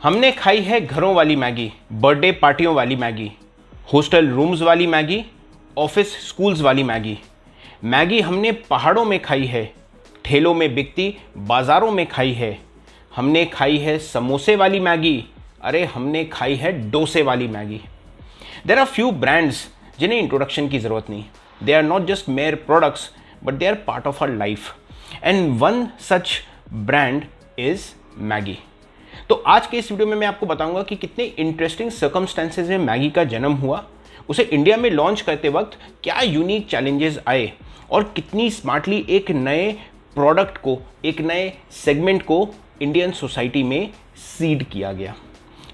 हमने खाई है घरों वाली मैगी, बर्थडे पार्टियों वाली मैगी, हॉस्टल रूम्स वाली मैगी, ऑफिस स्कूल्स वाली मैगी। मैगी हमने पहाड़ों में खाई है, ठेलों में बिकती बाज़ारों में खाई है। हमने खाई है समोसे वाली मैगी, अरे हमने खाई है डोसे वाली Maggi. There are few brands जिन्हें इंट्रोडक्शन की ज़रूरत नहीं। They are not just mere products but they are part of our life, and one such brand is Maggi. तो आज के इस वीडियो में मैं आपको बताऊंगा कि कितने इंटरेस्टिंग सर्कमस्टेंसेज में मैगी का जन्म हुआ, उसे इंडिया में लॉन्च करते वक्त क्या यूनिक चैलेंजेस आए और कितनी स्मार्टली एक नए प्रोडक्ट को, एक नए सेगमेंट को इंडियन सोसाइटी में सीड किया गया।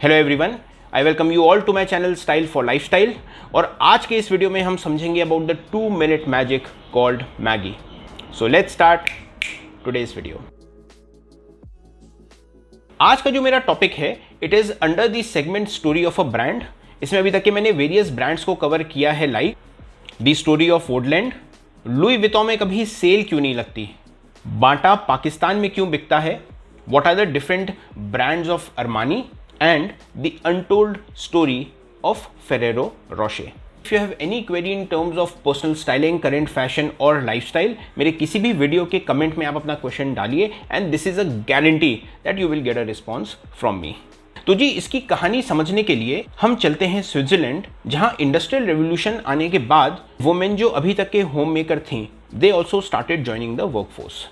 Hello everyone, I welcome you all to my channel style for lifestyle. और आज के इस वीडियो में हम समझेंगे about the 2 minute magic called Maggi. So let's start today's video. आज का जो मेरा टॉपिक है, it is under the segment story of a brand. इसमें अभी तक के मैंने वेरियस ब्रांड्स को कवर किया है, like the story of Woodland, Louis Vuitton में कभी सेल क्यों नहीं लगती, बाटा पाकिस्तान में क्यों बिकता है, what are the different brands of Armani, and the untold story of Ferrero Rocher. If you have any query in terms of personal styling, current fashion और lifestyle, मेरे किसी भी वीडियो के कमेंट में आप अपना क्वेश्चन डालिए, and this is a guarantee that you will get a response from me. तो जी, इसकी कहानी समझने के लिए हम चलते हैं स्विट्जरलैंड, जहां इंडस्ट्रियल रेवोल्यूशन आने के बाद वुमेन जो अभी तक के होम मेकर थी, they also started joining the workforce.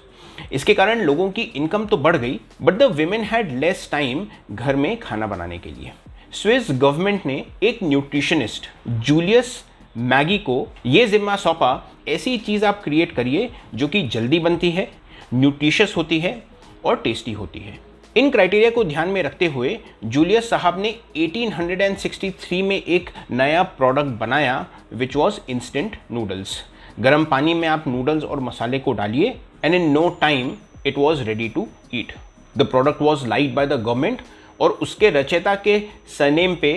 इसके कारण लोगों की इनकम तो बढ़ गई, but the women had less time घर में खाना बनाने के लिए। स्विस गवर्नमेंट ने एक न्यूट्रिशनिस्ट जूलियस मैगी को ये जिम्मा सौंपा, ऐसी चीज़ आप क्रिएट करिए जो कि जल्दी बनती है, न्यूट्रिशियस होती है और टेस्टी होती है। इन क्राइटेरिया को ध्यान में रखते हुए जूलियस साहब ने 1863 में एक नया प्रोडक्ट बनाया, विच वॉज इंस्टेंट नूडल्स। गर्म पानी में आप नूडल्स और मसाले को डालिए, and in no time it was ready to eat. The product was liked by the government, और उसके रचयिता के सरनेम पे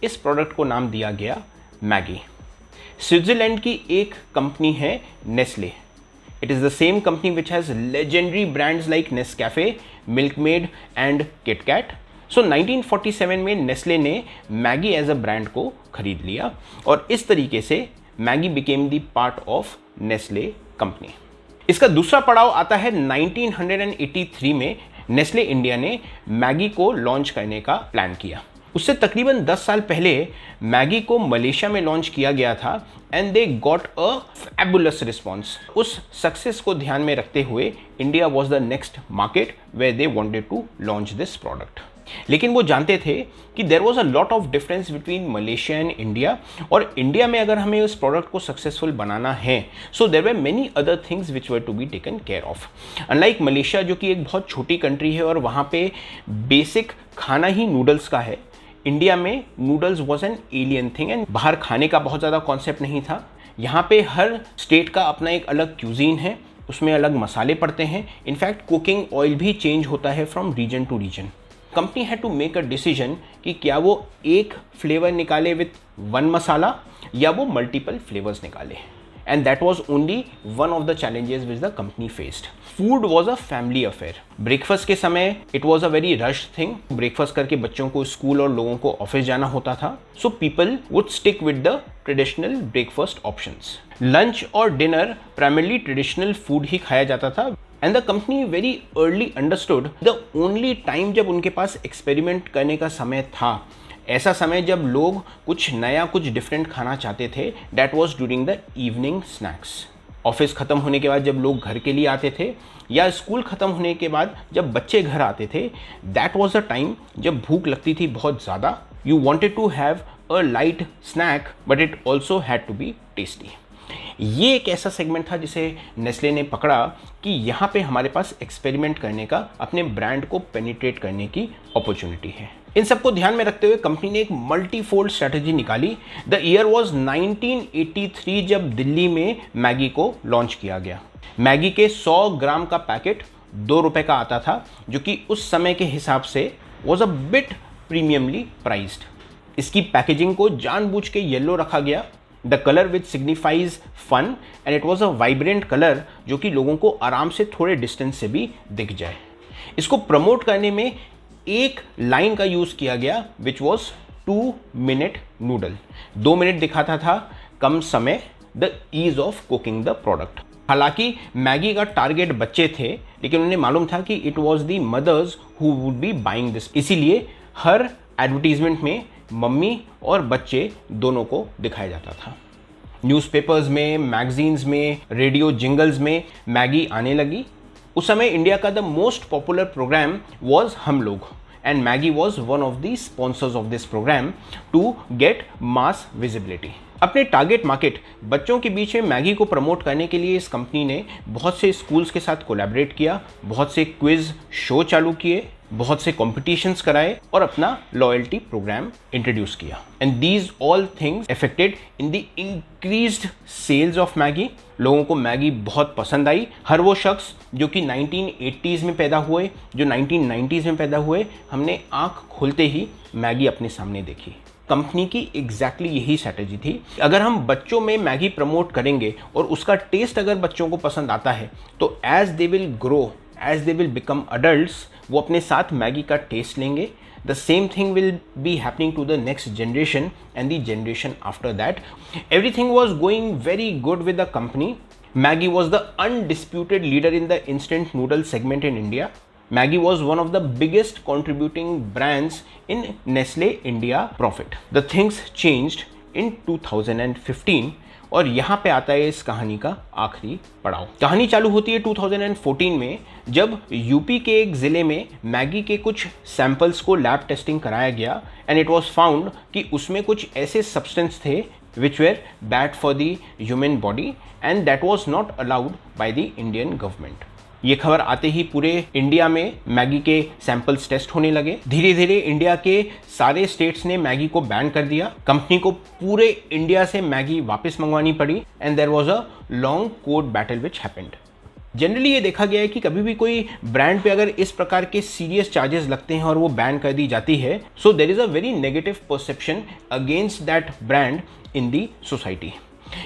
इस प्रोडक्ट को नाम दिया गया मैगी। स्विट्जरलैंड की एक कंपनी है Nestle. It is the same company which has legendary brands like Nescafe, Milkmaid and KitKat. So 1947 में नेस्ले ने मैगी एज अ ब्रांड को खरीद लिया, और इस तरीके से Maggi became the part of Nestle company. इसका दूसरा पड़ाव आता है 1983 में। नेस्ले इंडिया ने मैगी को लॉन्च करने का प्लान किया। उससे तकरीबन 10 साल पहले मैगी को मलेशिया में लॉन्च किया गया था, and they got a fabulous response. उस सक्सेस को ध्यान में रखते हुए India was the next market where they wanted to launch this product. लेकिन वो जानते थे कि there was a lot of difference between Malaysia and India, और इंडिया में अगर हमें उस प्रोडक्ट को सक्सेसफुल बनाना है, so there were many other things which were to be taken care of. Unlike Malaysia, जो कि एक बहुत छोटी कंट्री है और वहाँ पे बेसिक खाना ही नूडल्स का है, इंडिया में noodles was an alien thing, and बाहर खाने का बहुत ज़्यादा कॉन्सेप्ट नहीं था। यहाँ पे हर स्टेट का अपना एक अलग क्यूजीन है, उसमें अलग मसाले पड़ते हैं। इनफैक्ट कुकिंग ऑयल भी चेंज होता है from region to region. Company had to make a decision कि क्या वो एक फ्लेवर निकाले विथ वन मसाला, या वो मल्टीपल फ्लेवर्स निकाले, and that was only one of the challenges which the company faced. Food was a family affair. Breakfast के समय it was a very rush thing. Breakfast करके बच्चों को स्कूल और लोगों को ऑफिस जाना होता था, so people would stick with the traditional breakfast options. Lunch और डिनर प्राइमरली ट्रेडिशनल फूड ही खाया जाता था, and the company very early understood the only time जब उनके पास एक्सपेरिमेंट करने का समय था, ऐसा समय जब लोग कुछ नया, कुछ डिफरेंट खाना चाहते थे, that was during the evening snacks. Office ख़त्म होने के बाद जब लोग घर के लिए आते थे, या स्कूल ख़त्म होने के बाद जब बच्चे घर आते थे, दैट वॉज द टाइम जब भूख लगती थी बहुत ज़्यादा। You wanted to have a light snack, but it also had to be tasty. ये एक ऐसा सेगमेंट था जिसे नेस्ले ने पकड़ा कि यहाँ पे हमारे पास एक्सपेरिमेंट करने का, अपने ब्रांड को पेनिट्रेट करने की अपॉर्चुनिटी है। इन सबको ध्यान में रखते हुए कंपनी ने एक मल्टीफोल्ड स्ट्रैटेजी निकाली। द ईयर वाज 1983 जब दिल्ली में मैगी को लॉन्च किया गया। मैगी के 100 ग्राम का पैकेट 2 रुपए का आता था, जो कि उस समय के हिसाब से was a bit premiumly priced. इसकी पैकेजिंग को जानबूझ के येलो रखा गया, the colour which signifies fun, and it was a vibrant colour जो कि लोगों को आराम से थोड़े डिस्टेंस से भी दिख जाए। इसको प्रमोट करने में एक लाइन का यूज किया गया which was 2 minute noodle. 2 minute दिखाता था कम समय, the ease of cooking the product. हालांकि मैगी का टारगेट बच्चे थे, लेकिन उन्हें मालूम था कि it was the mothers who would be buying this, इसीलिए हर एडवर्टीजमेंट में मम्मी और बच्चे दोनों को दिखाया जाता था। न्यूज़पेपर्स में, मैगजीन्स में, रेडियो जिंगल्स में मैगी आने लगी। उस समय इंडिया का the most popular programme was Hum Log, and Maggi was one of the sponsors of this programme to get mass visibility. अपने टारगेट मार्केट बच्चों के बीच में मैगी को प्रमोट करने के लिए इस कंपनी ने बहुत से स्कूल्स के साथ कोलैबोरेट किया, बहुत से क्विज शो चालू किए, बहुत से कॉम्पिटिशन्स कराए और अपना लॉयल्टी प्रोग्राम इंट्रोड्यूस किया। And these all things affected in the increased sales of Maggi. लोगों को मैगी बहुत पसंद आई। हर वो शख्स जो कि 1980s में पैदा हुए, जो 1990s में पैदा हुए, हमने आंख खोलते ही मैगी अपने सामने देखी। कंपनी की एग्जैक्टली यही स्ट्रैटेजी थी। अगर हम बच्चों में मैगी प्रमोट करेंगे और उसका टेस्ट अगर बच्चों को पसंद आता है, तो as they will grow, as they will become adults, वो अपने साथ मैगी का टेस्ट लेंगे। The same thing will be happening to the next generation and the generation after that. Everything was going very good with the company. Maggi was the undisputed leader in the instant noodle segment in India. Maggi was one of the biggest contributing brands in Nestle India profit. The things changed in 2015 और यहाँ पे आता है इस कहानी का आखिरी पड़ाव। कहानी चालू होती है 2014 में, जब यूपी के एक ज़िले में मैगी के कुछ सैंपल्स को लैब टेस्टिंग कराया गया एंड इट वाज फाउंड कि उसमें कुछ ऐसे सब्सटेंस थे विच where bad for the human body and that was not allowed by the Indian government. ये खबर आते ही पूरे इंडिया में मैगी के सैंपल्स टेस्ट होने लगे। धीरे धीरे इंडिया के सारे स्टेट्स ने मैगी को बैन कर दिया। कंपनी को पूरे इंडिया से मैगी वापस मंगवानी पड़ी and there was a long court battle which happened. Generally ये देखा गया है कि कभी भी कोई ब्रांड पे अगर इस प्रकार के सीरियस चार्जेस लगते हैं और वो बैन कर दी जाती है, so there is a very negative perception against that brand in the society.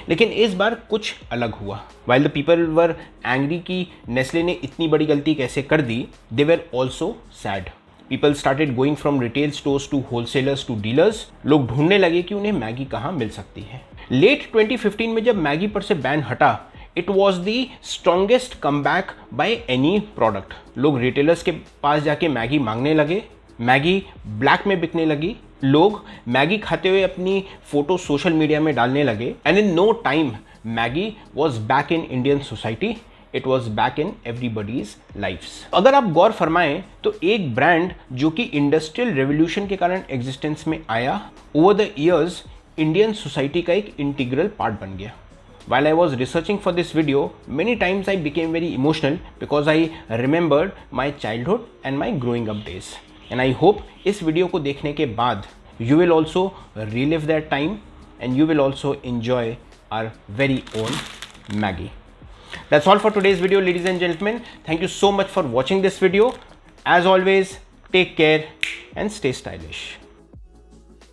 लेकिन इस बार कुछ अलग हुआ। While the people were angry कि नेस्ले ने इतनी बड़ी गलती कैसे कर दी, they were also sad. People started going from retail stores to wholesalers to dealers. लोग ढूंढने लगे कि उन्हें मैगी कहाँ मिल सकती है। लेट 2015 में जब मैगी पर से बैन हटा, it was the strongest comeback by any product. लोग रिटेलर्स के पास जाके मैगी मांगने लगे, मैगी ब्लैक में बिकने लगी, लोग मैगी खाते हुए अपनी फोटो सोशल मीडिया में डालने लगे and in no time Maggi was back in Indian society, it was back in everybody's lifes. अगर आप गौर फरमाएं तो एक ब्रांड जो कि इंडस्ट्रियल रेवोल्यूशन के कारण एग्जिस्टेंस में आया, over the years Indian society का एक इंटीग्रल पार्ट बन गया। While I was researching for this video, many times I became very emotional because I remembered my childhood and my growing up days. And I hope इस video को देखने के बाद you will also relive that time and you will also enjoy our very own Maggi. That's all for today's video, ladies and gentlemen. Thank you so much for watching this video. As always, take care and stay stylish.